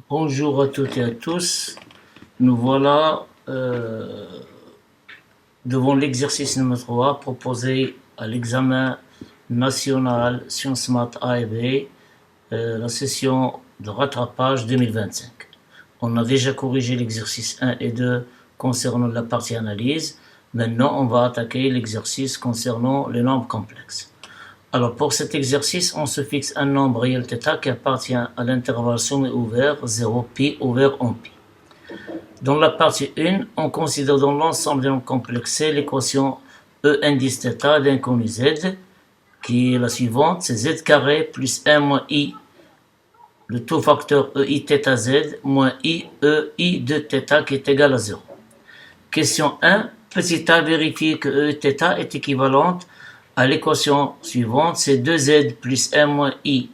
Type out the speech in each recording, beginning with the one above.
Bonjour à toutes et à tous. Nous voilà devant l'exercice numéro 3 proposé à l'examen national Sciences Maths A et B, la session de rattrapage 2025. On a déjà corrigé l'exercice 1 et 2 concernant la partie analyse. Maintenant, on va attaquer l'exercice concernant les nombres complexes. Alors, pour cet exercice, on se fixe un nombre réel θ qui appartient à l'intervalle sommet ouvert 0π ouvert en π. Dans la partie 1, on considère dans l'ensemble des nombres complexes l'équation E indice θ d'inconnu z, qui est la suivante, c'est z carré plus 1 moins i, le taux facteur EI θ z, moins i EI de θ qui est égal à 0. Question 1, petit a vérifier que EI θ est équivalente à l'équation suivante, c'est 2z plus 1 moins i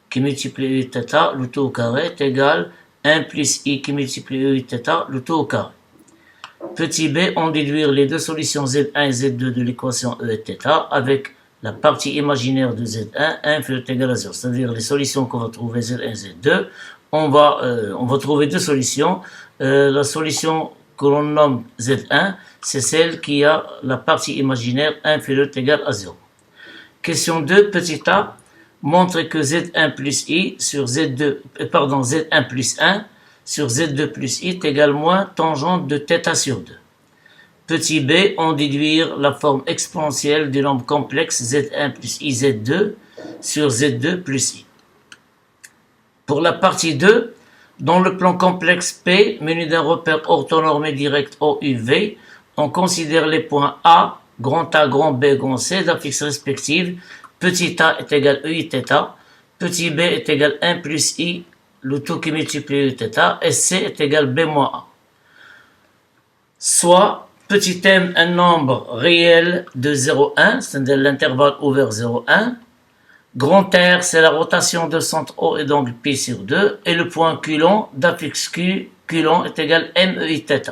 qui multiplie EI θ, le tout au carré, est égal à 1 plus i qui multiplie EI θ, le tout au carré. Petit b, on déduire les deux solutions z1 et z2 de l'équation EI θ avec la partie imaginaire de z1, 1 est égal à 0. C'est-à-dire les solutions qu'on va trouver z1 et z2, on va trouver deux solutions. La solution que l'on nomme z1, c'est celle qui a la partie imaginaire inférieure égale à 0. Question 2, petit a, montre que z1 plus i sur z1 plus 1 sur z2 plus i est égal moins tangente de θ sur 2. Petit b, on déduire la forme exponentielle du nombre complexe z1 plus i z2 sur z2 plus i. Pour la partie 2, dans le plan complexe P, muni d'un repère orthonormé direct OUV, on considère les points A, grand A, grand B, grand C d'affixes respectives. Petit a est égal EI θ, petit b est égal 1 plus i, le tout qui multiplie EI θ, et C est égal B moins A. Soit, petit m, un nombre réel de 0,1, c'est-à-dire l'intervalle ouvert 0,1. Grand R, c'est la rotation de centre O et d'angle P sur 2. Et le point Coulomb d'affixe Q, Coulomb est égal MEI θ.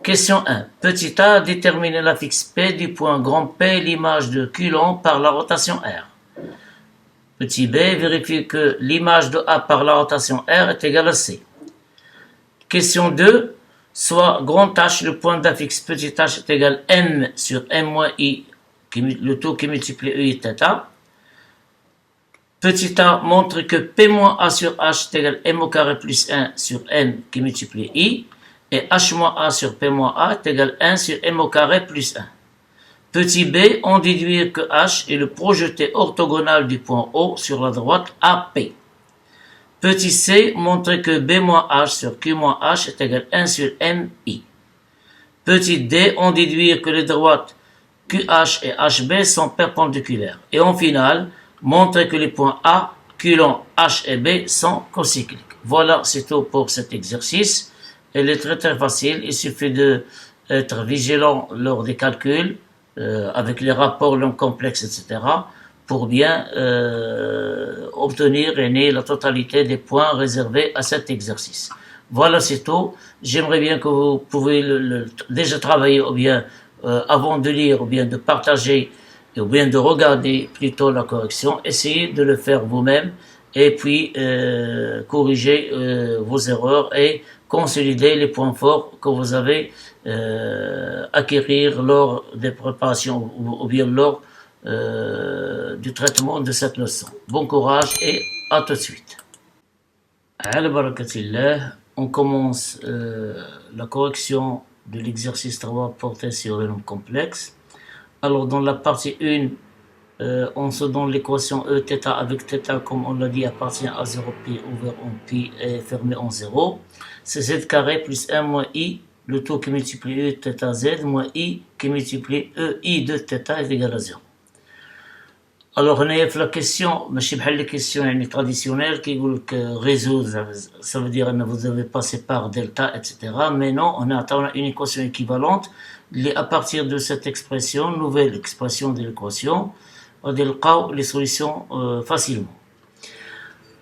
Question 1. Petit a, déterminer l'affixe P du point grand P, l'image de Coulomb par la rotation R. Petit b, vérifier que l'image de A par la rotation R est égale à C. Question 2. Soit grand H, le point d'affixe petit h est égal M sur M moins I, le tout qui multiplie EI θ. Petit a montre que P moins A sur H est égal M au carré plus 1 sur M qui multiplie I, et H moins A sur P moins A est égal 1 sur M au carré plus 1. Petit b, on déduit que H est le projeté orthogonal du point O sur la droite AP. Petit c, montre que B moins H sur Q moins H est égal 1 sur MI. Petit d, on déduit que les droites QH et HB sont perpendiculaires. Et en finale, montrer que les points A, Coulomb, H et B sont cocycliques. Voilà, c'est tout pour cet exercice. Il est très très facile. Il suffit d'être vigilant lors des calculs, avec les rapports longs complexes, etc., pour bien obtenir la totalité des points réservés à cet exercice. Voilà, c'est tout. J'aimerais bien que vous pouvez déjà travailler, ou bien avant de lire, ou bien de partager, ou bien de regarder plutôt la correction, essayez de le faire vous-même, et puis corriger vos erreurs et consolider les points forts que vous avez acquérir lors des préparations, ou bien lors du traitement de cette leçon. Bon courage et à tout de suite. Ala barakatillah, on commence la correction de l'exercice 3 porté sur les nombres complexes. Alors dans la partie 1, on se donne l'équation E θ avec θ, comme on l'a dit, appartient à 0π ouvert en π et fermé en 0. C'est z carré plus 1 moins i, le tout qui multiplie E θ z, moins i qui multiplie EI de θ est égal à 0. Alors, on a fait la question, les questions traditionnelles qui veulent résoudre, ça veut dire que vous devez passer par delta, etc. Mais non, on a une équation équivalente. À partir de cette expression, nouvelle expression de l'équation, on a les solutions facilement.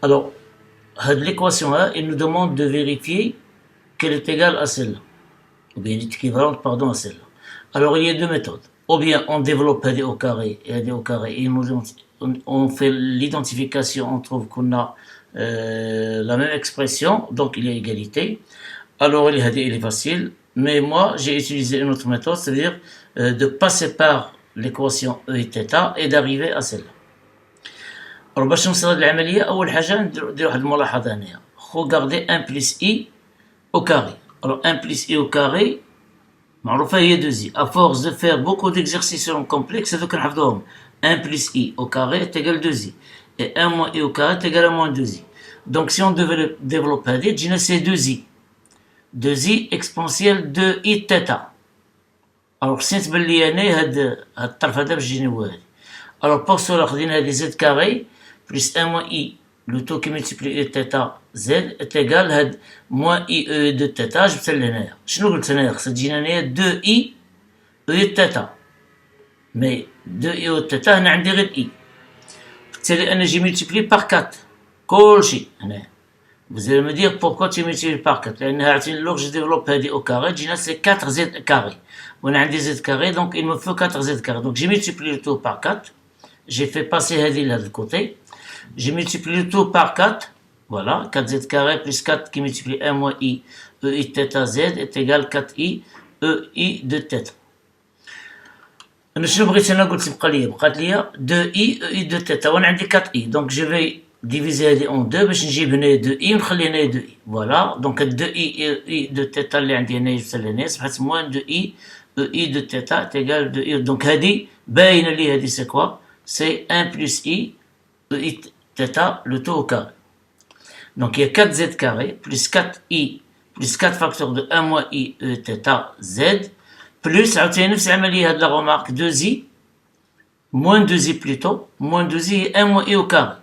Alors, l'équation 1, il nous demande de vérifier qu'elle est égale à celle-là, ou bien équivalente, pardon, à celle-là. Alors, il y a deux méthodes. Ou bien on développe AD au carré et AD au carré et on fait l'identification, on trouve qu'on a la même expression, donc il y a égalité. Alors il est facile, mais moi j'ai utilisé une autre méthode, c'est-à-dire de passer par l'équation E et θ et d'arriver à celle-là. Alors باش نوصل هاد العملية أول حاجة ندير واحد الملاحظة هنايا. Regardez 1 plus i au carré. Alors 1 plus i au carré معروفة هي 2i. À force de faire beaucoup d'exercices complexes, هذوك نحفظوهم. 1 plus i au carré est égal à 2i. Et 1 moins i au carré est égal à moins 2i. Donc si on devait développer هذه تجينا c'est 2i. 2i exponentielle 2i θ. Alors سنت بلي أنا هاد الطرف هذا باش يجيني هو هادي. Alors pour cela خدينا هادي z carré plus 1 moins i, le taux qui multiplie e θ z est égal à moins i e de θ. جبت لهنايا شنو قلت هنايا خصها تجينا هنايا 2 i e θ. مي 2 i e θ هنا عندي غير i. بالتالي انا جي multiplié par 4 كلشي هنايا. Vous allez me dire pourquoi tu multiplies par 4. لأنها عرفتي لوغ جو ديفلوب هادي au carré تجينا c'est 4 z carré. وأنا عندي z carré donc il me faut 4 z carré. Donc j'ai multiplié le tout par 4. J'ai fait passer هادي لهاد الكوتي. J'ai multiplié le tout par 4. Voilà, 4z carré plus 4 qui multiplie 1 moins i e i θ z est égal 4i e i de θ. أنا شنو بغيت أنا قلت بقات ليا 2i e i de θ وأنا عندي 4i. Donc je vais diviser هادي en 2 باش نجيب هنايا 2i ونخلي هنايا 2i. Voilà, donc 2i e i de θ اللي عندي هنايا جبت لهنايا صبحت moins 2i e i de θ est égal 2i. Donc هادي باينة لي هادي c'est quoi? C'est 1 plus i e i θ le tout au carré. Donc il y a 4z carré plus 4i plus 4 facteurs de 1 moins i e θ z plus عاوتاني نفس العملية هاد la remarque 2i moins 2i plutôt moins 2i 1 moins i au carré.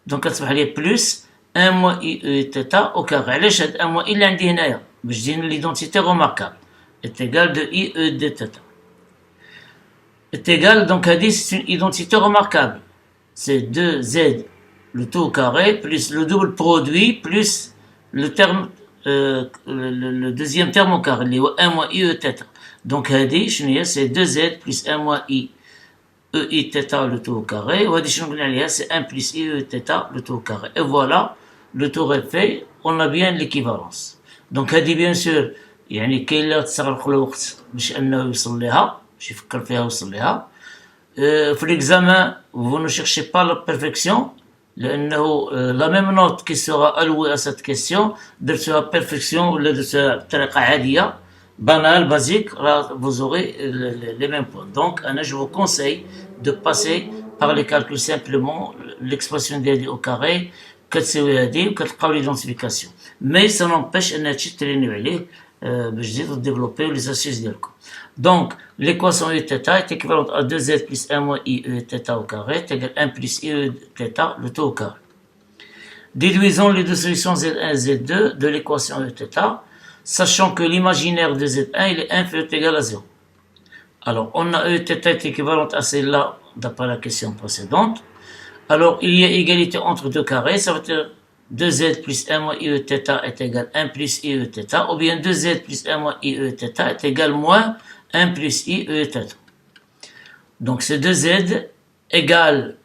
Donc كتصبح لي plus 1 moins i e θ au carré. علاش هاد 1 moins i اللي عندي هنايا باش تجيني l'identité remarquable est égal de i e de θ est égal. Donc هادي c'est une identité remarquable. C'est 2z le tout au carré plus le double produit plus le terme le deuxième terme au carré اللي هو 1 moins i e θ. Donc هادي شنو هي c'est 2z plus 1 moins i e i θ le tout au carré. وهادي شنو قلنا عليها c'est 1 plus i e θ le tout au carré. Et voilà le tour est fait. On a bien l'équivalence. Donc هادي bien sûr يعني كاين اللي تستغرق له وقت باش انه يوصل لها باش يفكر فيها ويوصل لها. في l'examen vous ne cherchez pas la perfection لأنه la même note qui sera allouée à cette question درتوها perfection ولا درتوها بطريقة عادية banale, basique, vous aurez les mêmes points. Donc je vous conseille de passer par les calculs simplement l'expression ديالي au carré كتساوي هادي وكتلقاو l'identification. Mais ça n'empêche أنها تمشي ترينيو عليه باش تزيدو ديفلوبيو les astuces ديالكم. Donc, l'équation e θ est équivalente à 2z plus 1 moins i e θ au carré est égal à 1 plus i e θ le tout au carré. Déduisons les deux solutions z1 et z2 de l'équation e θ, sachant que l'imaginaire de z1 il est inférieur ou égal à 0. Alors, on a e θ est équivalente à celle-là d'après la question précédente. Alors, il y a égalité entre deux carrés, ça veut dire 2z plus 1 moins i e θ est égal à 1 plus i e θ, ou bien 2z plus 1 moins i e θ est égal moins 1 plus i e θ. Donc c'est 2z égale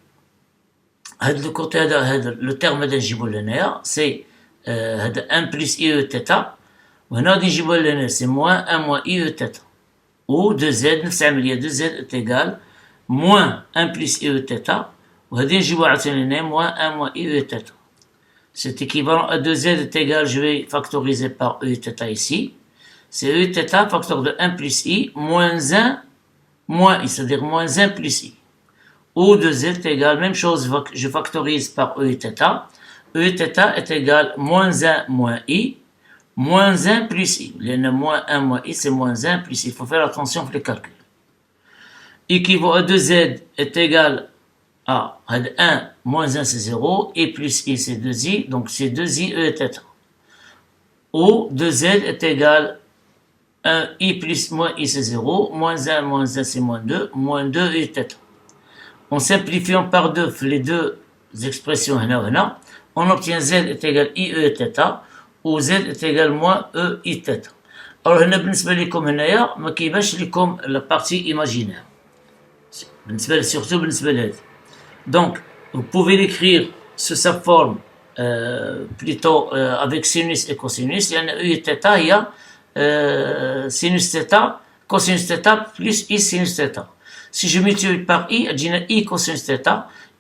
هذا الكوتي هذا لو تيرم هذا نجيبو لهنايا سي هذا 1 plus i e θ وهنا غادي نجيبو لهنا سي moins 1 moins i e θ و 2z نفس العملية 2z est égal moins 1 plus i e θ وهذه نجيبو عاوتاني هنا moins 1 moins i e θ. C'est équivalent à 2z est égal, je vais factoriser par e θ ici. C'est e θ facteur de 1 plus i moins 1 moins i, c'est-à-dire moins 1 plus i. Ou 2z est égal, même chose, je factorise par e θ. E θ est égal moins 1 moins i, moins 1 plus i. Le moins 1 moins i, c'est moins 1 plus i. Il faut faire attention pour les calculs. Équivaut à 2z est égal à 1 moins 1 c'est 0, i plus i c'est 2i, donc c'est 2i e θ. Ou 2z est égal à 1 i plus moins i c'est 0, moins 1 c'est moins 2 e θ. En simplifiant par 2 les deux expressions on obtient z est égal i e θ ou z est égal moins e i θ. Alors هنا بالنسبة لكم هنايا ما كيبانش لكم la partie imaginaire. بالنسبة surtout بالنسبة لهذه. Donc, vous pouvez l'écrire sous sa forme plutôt avec sinus et cosinus. Il y a U θ, il y a sinus θ, cosinus θ plus I sinus θ. Si je multiplie par I, j'ai I cosinus θ.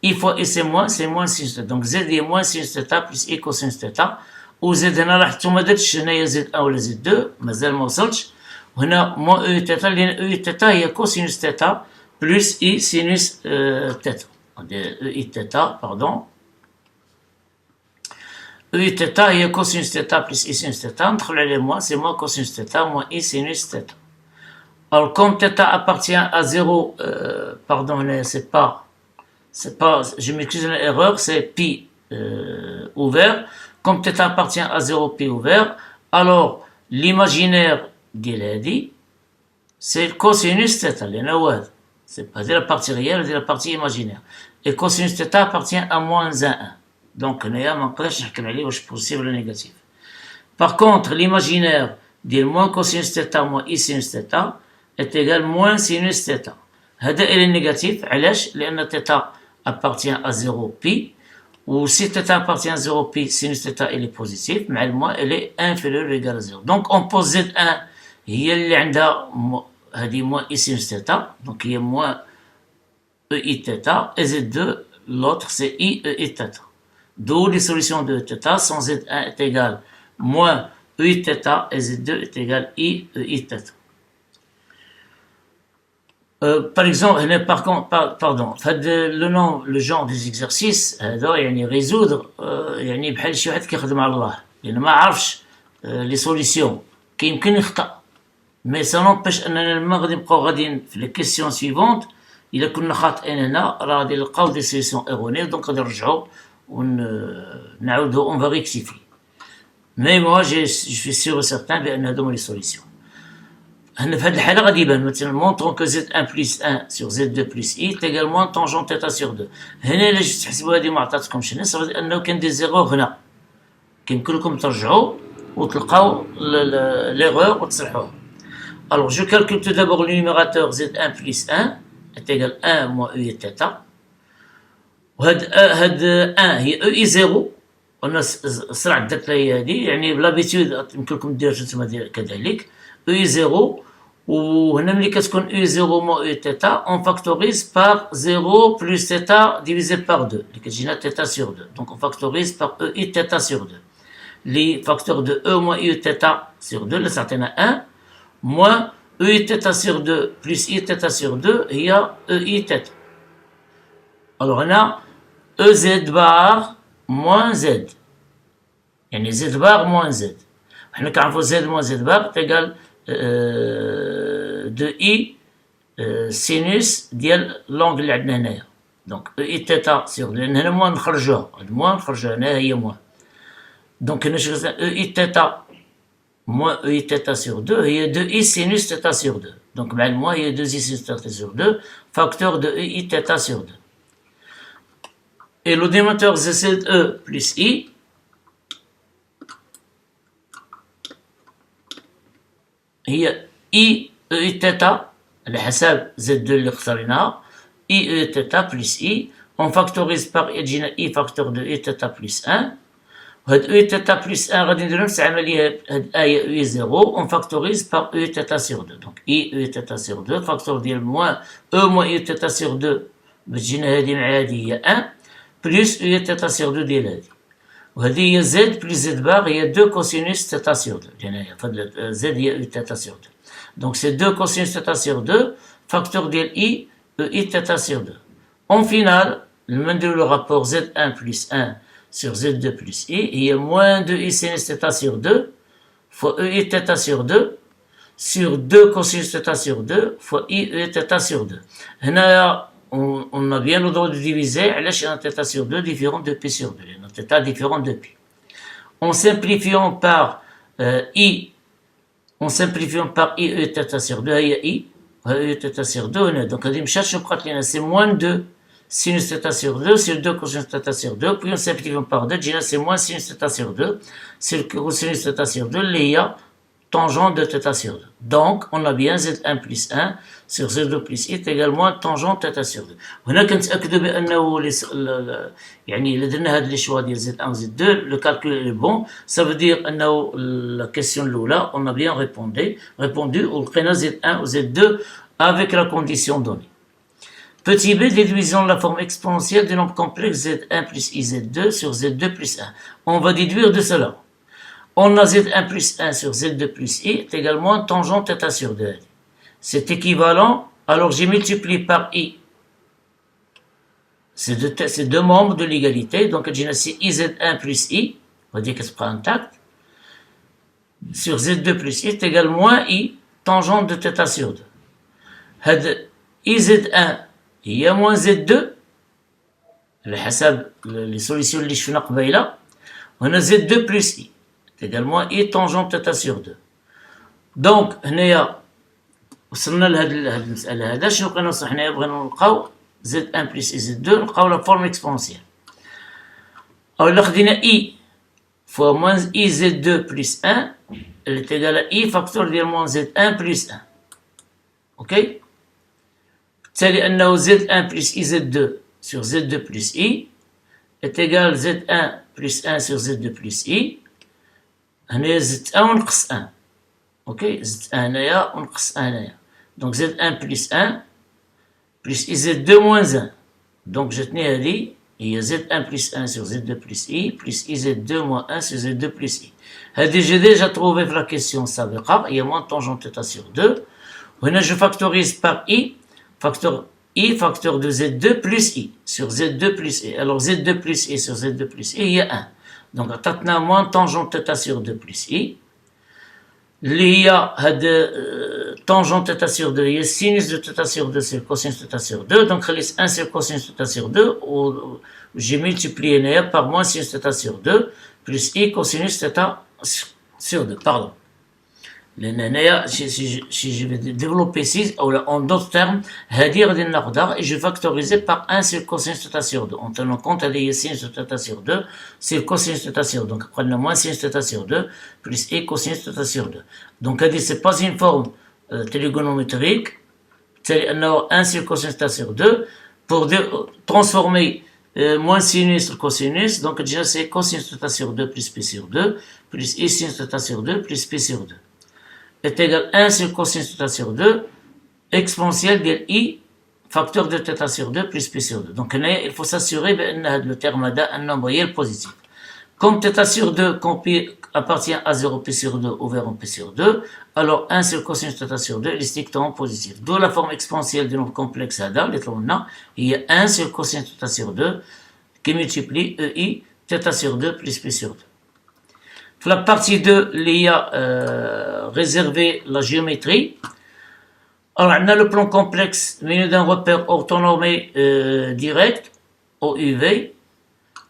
I fois I c'est moins sinus θ. Donc Z est moins sinus θ plus I cosinus θ. و Z هنا لاحظتوا ما درتش هنايا Z1 ولا Z2 مازال ما وصلتش. وهنا موان او θ لان او θ هي كوسينوس θ بلس اي سينوس θ. اي θ باردون. او θ هي كوسينوس θ بلس اي سينوس θ. ندخل عليه موان سي موان كوسينوس θ موان اي سينوس θ. Alors comme θ appartient à 0, pardon, c'est pas, je m'excuse l'erreur, c'est pi ouvert. Comme θ appartient à 0 pi ouvert, alors l'imaginaire d'Iladi, c'est le cosinus θ, c'est pas de la partie réelle, de la partie imaginaire. Et cosinus θ appartient à moins 1. Donc, on est possible négatif. Par contre, l'imaginaire de moins cosinus θ moins i sinus θ est égal à moins sinus θ. هذا est négatif. علاش؟ لأن θ appartient à 0 pi. Ou si θ appartient à 0 pi, sinus θ il est positif, mais le moins elle est inférieure ou égale à 0. Donc on pose Z1, هي اللي عندها هذه moins I sinus θ, donc il y a moins EI θ, et Z2, l'autre c'est I EI θ. D'où les solutions de θ sans Z1 est égal moins EI θ et Z2 est égal I EI θ. Par exemple, pardon, le nom, le genre des exercices هذا يعني résoudre يعني بحال شي واحد كيخدم على الله لأن ما عرفش لي سوليسيون كيمكن يخطأ مي سا نوبيش أننا لما غادي نبقاو غاديين في لي كيسيون سويفونت إلا كنا خاطئين هنا راه غادي نلقاو دي سوليسيون ايرونير دونك غادي نرجعو ونعاودو اون فا ريكتيفي مي موا جو سوي سيغ سيغتان بأن هادو هما لي سوليسيون. هنا في هذه الحالة غادي يبان مثلا مونطرون كو Z1 plus 1 sur Z2 plus I est également tangent θ sur 2. هنا إلا جيت تحسبوا هذه ما عطاتكمش هنا صافي أنه كاين دي زيغور هنا كيمكن لكم ترجعوا وتلقاو l'erreur وتصلحوها. Alors je calcule tout d'abord le numérateur Z1 plus 1 est égal à 1 moins EI θ. وهاد 1 هي EI0 قلنا سرعة درت لها هذه يعني بلابيتود يمكن لكم ديروا نتوما كذلك EI0 وهنا ملي كتكون EI0 moins EI θ on factorise par 0 plus θ divisé par 2 اللي كتجينا θ sur 2 donc on factorise par EI θ sur 2 les facteurs de E moins EI θ sur 2 اللي تعطينا 1 moins EI θ sur 2 plus I θ sur 2 هي EI θ. alors هنا EZ bar moins Z يعني Z bar moins Z حنا كنعرفو Z moins Z bar égal de I sinus ديال لونغ اللي عندنا هنايا دونك EI θ sur لأن هنا موان نخرجوها هنا هي موان دونك هنا شغل EI θ moins EI θ sur 2 هي 2I sinus θ sur 2 donc مع الموان هي 2I sinus θ sur 2 facteur de EI θ sur 2 et le dénominateur ZE plus I هي I EI θ على حساب Z2 اللي اختاريناها I EI θ plus I on factorise par يجينا I facteur de EI θ plus 1 وهاد EI θ plus 1 غادي نديرو نفس العملية هاد هي EI0 on factorise par EI θ sur 2 donc I EI θ sur 2 facteur ديال moins E moins EI θ sur 2 باش تجينا هادي مع هادي هي 1 plus EI θ sur 2 ديال هادي وهذه هي Z plus Z bar هي 2 cosinus θ sur 2 هنايا فهاد Z هي EI θ sur 2 donc c'est 2 cosinus θ sur 2 facteur ديال I EI θ sur 2 en final نديرو le rapport Z1 plus 1 sur Z2 plus I هي moins 2I sinus θ sur 2 fois EI θ sur 2 sur 2 cosinus θ sur 2 fois I EI θ sur 2 هنايا on a bien le droit de diviser علاش un θ sur 2 différent de pi sur 2 لأن θ différent de pi en simplifiant par I EI θ sur 2 هي I EI θ sur 2 هنا donc هذه مشات شنو بقات لينا c'est moins 2 sinus θ sur 2 sur 2 cosinus θ sur 2 puis on simplifie par 2 تجينا c'est moins sinus θ sur 2 sur cosinus θ sur 2 اللي هي tangente de θ sur 2. Donc, on a bien Z1 plus 1 sur Z2 plus I est également tangente θ sur 2. هنا كنتأكدوا بأنه يعني إذا درنا هاد لي شوا ديال Z1 و Z2 le calcul est bon. Ça veut dire أنه la question الأولى on a bien répondu ولقينا Z1 و Z2 avec la condition donnée. Petit b, déduisons la forme exponentielle du nombre complexe Z1 plus IZ2 sur Z2 plus 1. On va déduire de cela. On a Z1 plus 1 sur Z2 plus I est également tangente θ sur 2. C'est équivalent, alors j'ai multiplié par I. C'est deux membres de l'égalité, donc c'est IZ1 plus I, on va dire que c'est pas intact, sur Z2 plus I est égal moins I, tangente de θ sur 2. هاد IZ1 هي moins Z2 على حسب les solutions اللي شفنا قبيله. هنا Z2 plus I également I tangente θ sur 2. دونك هنايا وصلنا لهاد المسألة هذا. شنو بغينا نوصل حنايا؟ بغينا نلقاو Z1 plus Z2 نلقاو لا فورم اكسبونسيال. أو إلا خدينا I fois moins IZ2 plus 1 elle est égale à I facteur ديال moins Z1 plus 1. أوكي؟ بالتالي أنه Z1 plus IZ2 sur Z2 plus I est égal Z1 plus 1 sur Z2 plus I. هنايا Z1 ونقص 1. اوكي زدت 1 هنايا ونقص 1 هنايا. دونك زد 1 بلس 1 بلس اي زد 2 موان 1. دونك جاتني هادي هي زد 1 بلس 1 سور زد 2 بلس اي بلس اي زد 2 موان 1 سور زد 2 بلس اي. هادي جي ديجا تروفي في لا كيسيون السابقة هي موان طونجونت تيتا سور 2. وهنا جو فاكتوريز بار اي فاكتور I facteur de Z2 plus I sur Z2 plus I. Alors Z2 plus I sur Z2 plus I, il y a 1. Donc, عطاتنا moins tangente θ sur 2 plus I. اللي هي هاد tangente θ sur 2 هي sinus de θ sur 2 c'est cosinus θ sur 2. Donc, خليت 1 sur cosinus θ sur 2 و j'ai multiplié هنايا par moins sinus θ sur 2 plus I cosinus θ sur 2. Pardon. Si je vais développer ici, en d'autres termes, هذه غادي ناخذها et je factoriser par 1 sur cosinus θ sur 2. En tenant compte هذه هي sinus θ sur 2 c'est cosinus θ sur 2. Donc prenons moins sinus θ sur 2 plus et cosinus θ sur 2. Donc هذه c'est pas une forme trigonométrique. C'est 1 sur cosinus θ sur 2 pour transformer moins sinus sur cosinus. Donc déjà c'est cosinus θ sur 2 plus p sur 2 plus i sinus θ sur 2 plus p sur 2. Est égal à 1 sur cosinus θ sur 2 exponentielle de I facteur de θ sur 2 plus P sur 2. Donc il faut s'assurer que le terme a un nombre réel positif. Comme θ sur 2 appartient à 0 P sur 2 ouvert en P sur 2, alors 1 sur cosinus θ sur 2 est strictement positif. D'où la forme exponentielle du nombre complexe ADA, il y a 1 sur cosinus θ sur 2 qui multiplie EI θ sur 2 plus P sur 2. La partie 2, il y a réservé la géométrie. Alors, on a le plan complexe venu d'un repère orthonormé direct, OUV.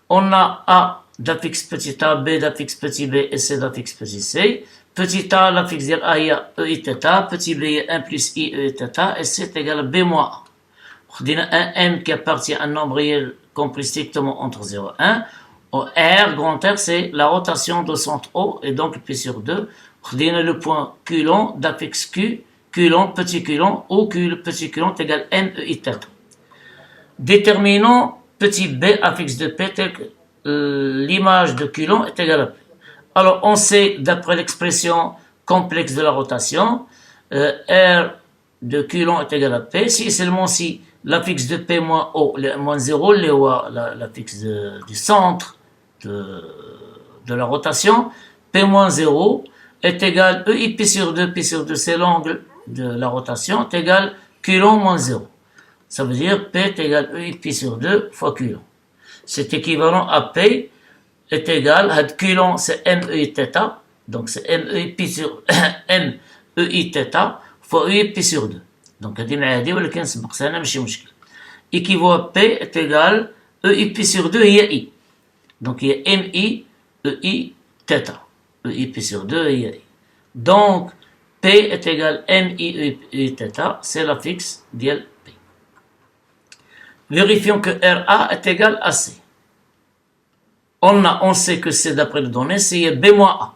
On a A d'affixe petit a, B d'affixe petit b et C d'affixe petit c. Petit a, l'affixe de A, il y a E I θ, petit b, il y a 1 plus I E θ, et C est égal à B moins A. On a un M qui appartient à un nombre réel compris strictement entre 0 et 1. R, grand R, c'est la rotation de centre O, et donc P sur 2. On a le point Q long d'affixe Q, Q long, petit Q long, ou Q, petit Q long est égal à M, E, I, θ. Déterminons petit b affixe de P tel que l'image de Q long est égale à P. Alors, on sait, d'après l'expression complexe de la rotation, R de Q long est égal à P. Si seulement si l'affixe de P moins O, moins 0, l'affixe du centre de la rotation, P moins 0 est égal EI P sur 2 c'est l'angle de la rotation, est égal Q long moins 0. Ça veut dire P est égal EI P sur 2 fois Q long. C'est équivalent à P est égal à Q long c'est MEI θ, donc c'est MEI P sur MEI θ fois EI P sur 2. Donc هذه مع هذه ولكن سبق سنة ماشي مشكل. Équivaut à P est égal EI P sur 2 هي I. Donc il y a MI EI θ. EI P sur 2 il y a I. Donc P est égal MI EI θ, c'est la fixe d'IL P. Vérifions que RA est égal à C. On sait que c'est d'après les données, c'est B moins A.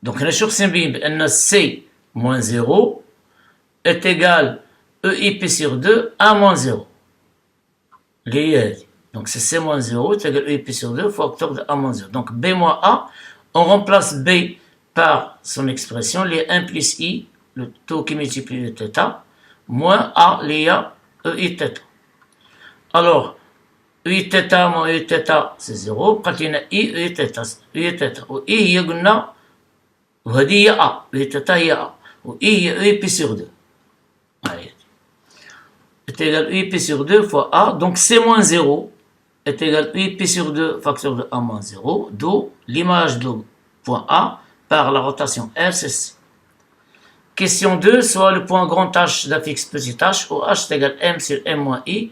Donc, on a C moins 0 est égal EIP sur 2 A moins 0. Donc, c'est C moins 0 est égal EIP sur 2 facteur de A moins 0. Donc, B moins A, on remplace B par son expression, les 1 plus I, le taux qui multiplie θ, moins A, les A, EIθ. Alors, EIθ moins EIθ, c'est 0. Quand il y a I, EIθ. Ou I, il y a وهذه هي A, EIθ هي A. Ou I, il y a EIP sur 2. Est égal EIP sur 2 fois A. Donc, C moins 0 est égal EIP sur 2 facteur de A moins 0. D'où l'image de point A par la rotation R, c'est C. Question 2, soit le point grand H d'affixe petit h, où H est égal M sur M moins I,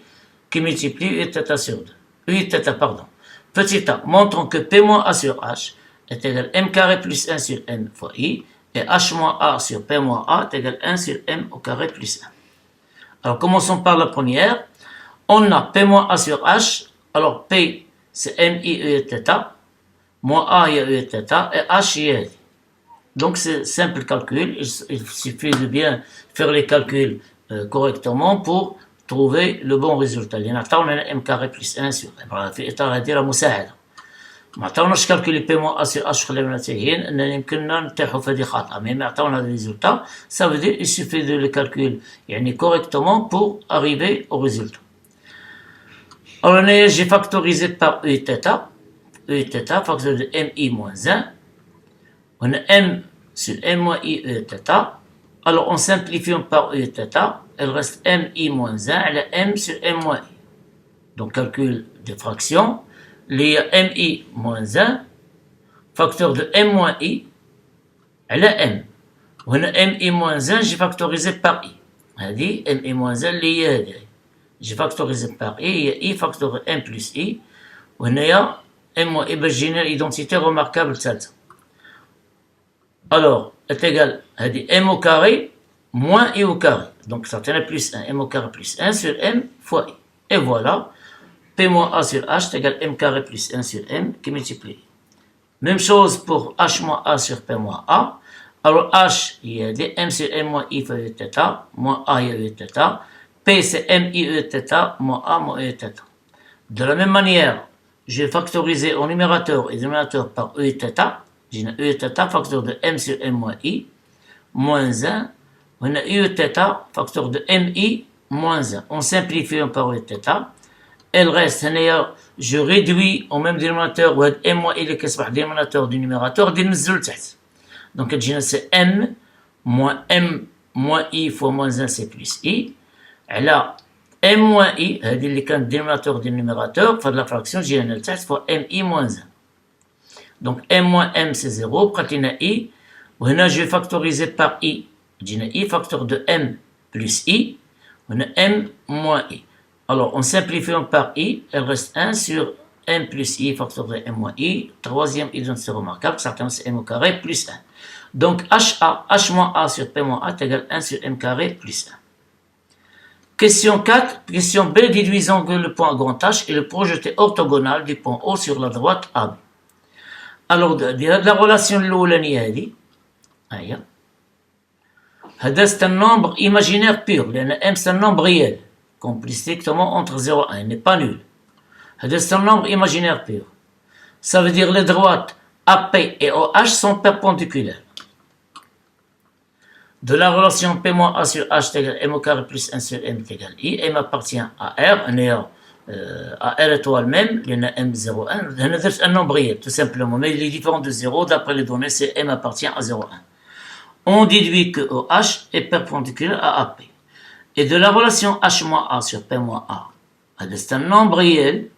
qui multiplie EIθ sur 2. EIθ, pardon. Petit a, montrons que P moins A sur H est égal M carré plus 1 sur M fois I, et H moins A sur P moins A est égal 1 sur M au carré plus 1. Alors, commençons par la première. On a P moins A sur H. Alors, P, c'est MI EIθ, moins A, il y a EIθ, et H, il y a. Donc, c'est simple calcul. Il suffit de bien faire les calculs correctement pour trouver le bon résultat. Il y en a M carré plus 1 sur M. في إطار هذه مساعدة. ما عطاوناش كالكولي بي موان ا سي اش خلينا تاهيين اننا يمكننا نطيحوا في هذه خطأ مي ما عطاونا هذا الريزولتا ça veut dire il suffit de le calcul يعني correctement pour arriver au résultat. Alors là j'ai factorisé par EIθ facteur de MI moins 1 on a M sur M moins I EIθ. Alors en simplifiant par EIθ elle reste MI moins 1 à la M sur M moins I. Donc calcul des fractions les MI moins 1 facteur de M moins I à la M. On a MI moins 1 j'ai factorisé par I. هذه MI moins 1 اللي هي هذه j'ai factorisé par I هي I facteur de M plus I وهنايا M moins I باش تجينا l'identité remarquable ثالثة. Alors est égal هذه M au carré moins I au carré. Donc ça tient plus 1 M au carré plus 1 sur M fois I. Et voilà. P moins A sur H est égal M carré plus 1 sur M qui multiplie. Même chose pour H moins A sur P moins A. Alors H, il y a des M sur M moins I fois EIθ, moins A, il y a EIθ. P, c'est M I EIθ, moins A, moins EIθ. De la même manière, j'ai factorisé au numérateur et dénominateur par EIθ. J'ai une EIθ facteur de M sur M moins I, moins 1. On a EIθ facteur de MI, moins 1. On simplifie par EIθ. Elle reste, je réduis au même dénominateur, ou M moins I qui est dénominateur du numérateur, donc c'est M moins I fois moins 1, c'est plus I. Et là, M moins I, c'est le dénominateur du numérateur, fois de la fraction, j'ai un fois MI moins 1. Donc M moins M, c'est 0, quand il y a I, je vais factoriser par I, j'ai I facteur de M plus I, on a M moins I. Alors, en simplifiant par I, elle reste 1 sur M plus I facteur de M moins I. Troisième identité remarquable, certainement c'est M au carré plus 1. Donc, H moins A sur P moins A est égal à 1 sur M carré plus 1. Question 4. Question B, déduisons que le point grand H est le projeté orthogonal du point O sur la droite AB. Alors, de la relation de l'Oulani هذه هذا c'est un nombre imaginaire pur, لأن M c'est un nombre réel. Compris strictement entre 0 et 1, il n'est pas nul. C'est un nombre imaginaire pur. Ça veut dire les droites AP et OH sont perpendiculaires. De la relation P moins A sur H est égal M au carré plus 1 sur M est égal I, M appartient à R, à R étoile même, il y en a M01, c'est un nombre réel, tout simplement, mais il est différent de 0, d'après les données, c'est M appartient à 0,1. On déduit que OH est perpendiculaire à AP. Et de la relation H moins A sur P moins A, c'est un nombre réel,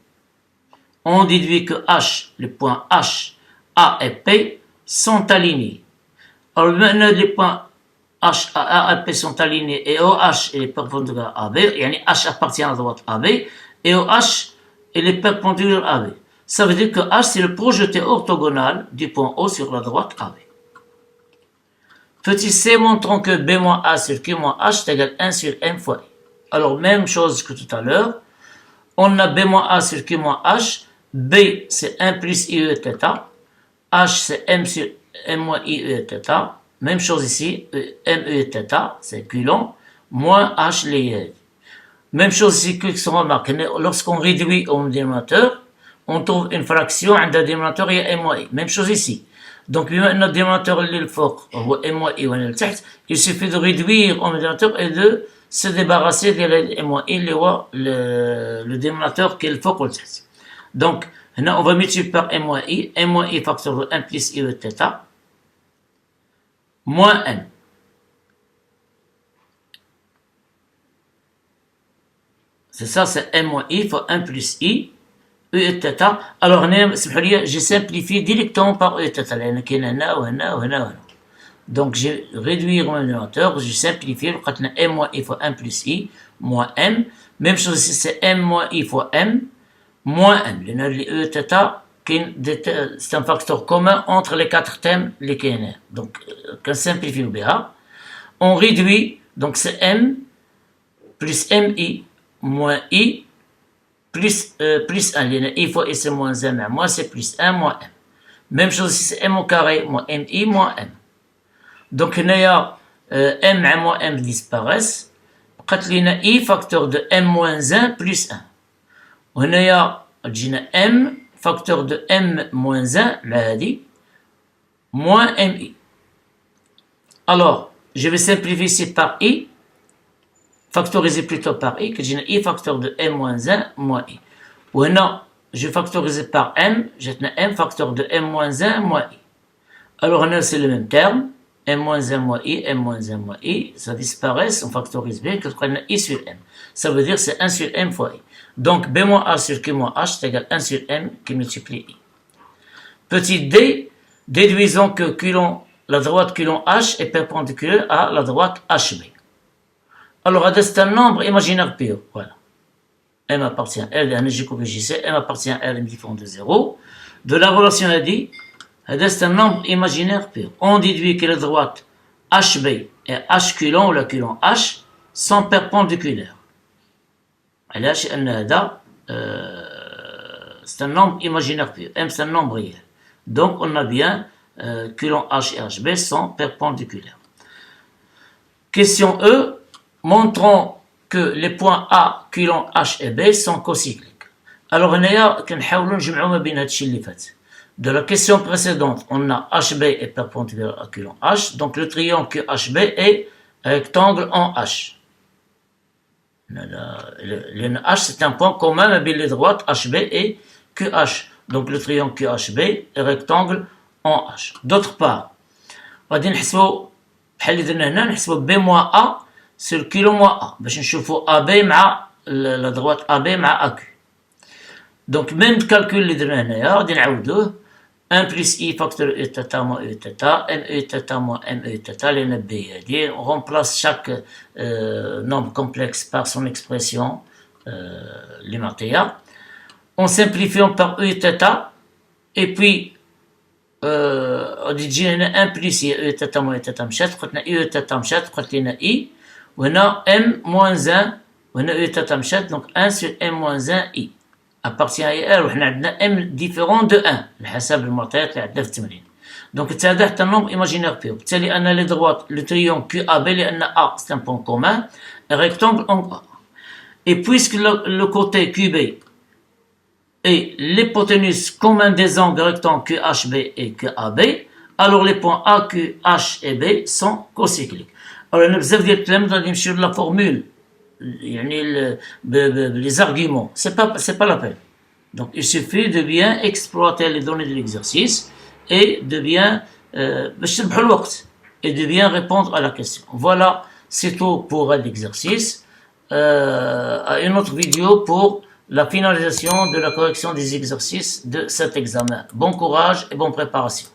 on déduit que H, les points H, A et P sont alignés. Alors maintenant, les points H, A et P sont alignés et OH est perpendiculaire à AB, yani H appartient à la droite AB, et OH est perpendiculaire à AB. Ça veut dire que H c'est le projeté orthogonal du point O sur la droite AB. Petit c, montrons que B moins A sur Q moins H est égal à 1 sur M fois I. Alors, même chose que tout à l'heure. On a B moins A sur Q moins H. B, c'est 1 plus I EIθ. H, c'est M sur M moins I E θ. Même chose ici, M E θ, c'est Coulomb, moins H les. Même chose ici que se remarque, lorsqu'on réduit au dénominateur, on trouve une fraction, un dénominateur, il y a M moins I. Même chose ici. Donc, notre dénominateur, le fort, M moins I, il suffit de réduire au dénominateur et de se débarrasser de M moins I, le dénominateur qui est le fort. Donc, on va multiplier par M moins I facteur de 1 plus I de θ, moins M. C'est ça, c'est M moins I fois 1 plus I, E et θ. Alors, j'ai simplifié directement par E et θ. Donc, j'ai réduit mon dénominateur, j'ai simplifié, M moins I fois 1 plus I, moins M. Même chose ici, c'est M moins I fois M, moins M. Les E et θ, c'est un facteur commun entre les 4 thèmes, les KNR. Donc, quand on simplifie le BA, on réduit, donc c'est M plus MI moins I plus 1. I fois I c'est moins 1, moins c'est plus 1, moins M. Même chose ici, c'est M au carré, moins MI, moins M. Donc, il y a M et moins M disparaissent. Il y a I facteur de M moins 1 plus 1. Il y a M facteur de M moins 1, moins MI. Alors, je vais simplifier ici par I, factoriser plutôt par I, que j'ai I facteur de M moins 1, moins I. Ou non, je vais factoriser par M, j'ai M facteur de M moins 1, moins I. Alors, c'est le même terme, M moins 1, moins I, M moins 1, moins I, ça disparaît, on factorise bien, que on a I sur M. Ça veut dire c'est 1 sur M fois I. Donc, B moins A sur Q moins H, c'est égal à 1 sur M qui multiplie I. Petit d, déduisons que la droite Coulomb H est perpendiculaire à la droite HB. Alors, c'est un nombre imaginaire pur. Voilà. M appartient à L, M appartient à L, différent de 0. De la relation, elle dit, c'est un nombre imaginaire pur. On déduit que la droite HB et H Coulomb, ou la Coulomb H, sont perpendiculaires. C'est un nombre imaginaire pur. M, c'est un nombre réel. Donc, on a bien Coulomb H et HB sont perpendiculaires. Question E. Montrons que les points A, Coulomb H et B sont cocycliques. Alors, on a de la question précédente, on a HB est perpendiculaire à Coulomb H. Donc, le triangle QHB est rectangle en H. Le H, c'est un point commun avec les droites HB et QH. Donc, le triangle QHB est rectangle en H. D'autre part, on va نحسبوا بحال اللي درنا هنا نحسبوا B moins A sur Coulomb moins A باش نشوفوا AB مع la droite AB مع AQ. Donc, même calcul اللي درنا هنايا غادي نعاودوه 1 plus I facteur E θ moins E θ, M E θ moins M E θ, les B. On remplace chaque nombre complexe par son expression, l'Imartéa. On simplifie par E θ, et puis on dit 1 plus I E θ moins E θ مشات, قلنا E θ مشات, قلت لنا I, وهنا M moins 1, وهنا E θ مشات, donc 1 sur M moins 1 I. appartient à R وحنا عندنا M différent de 1 لحسب المعطيات اللي عندنا في التمرين. Donc هذا حتى nombre imaginaire pur. بالتالي أن les droites le triangle QAB لأن A c'est un point commun, un rectangle en A. Et puisque le côté QB est l'hypoténuse commune des angles rectangles QHB et QAB, alors les points A, Q, H et B sont cocycliques. Alors nous avons dit que sur la formule les arguments, c'est pas la peine. Donc il suffit de bien exploiter les données de l'exercice et de bien et de bien répondre à la question. Voilà, c'est tout pour l'exercice. À une autre vidéo pour la finalisation de la correction des exercices de cet examen. Bon courage et bonne préparation.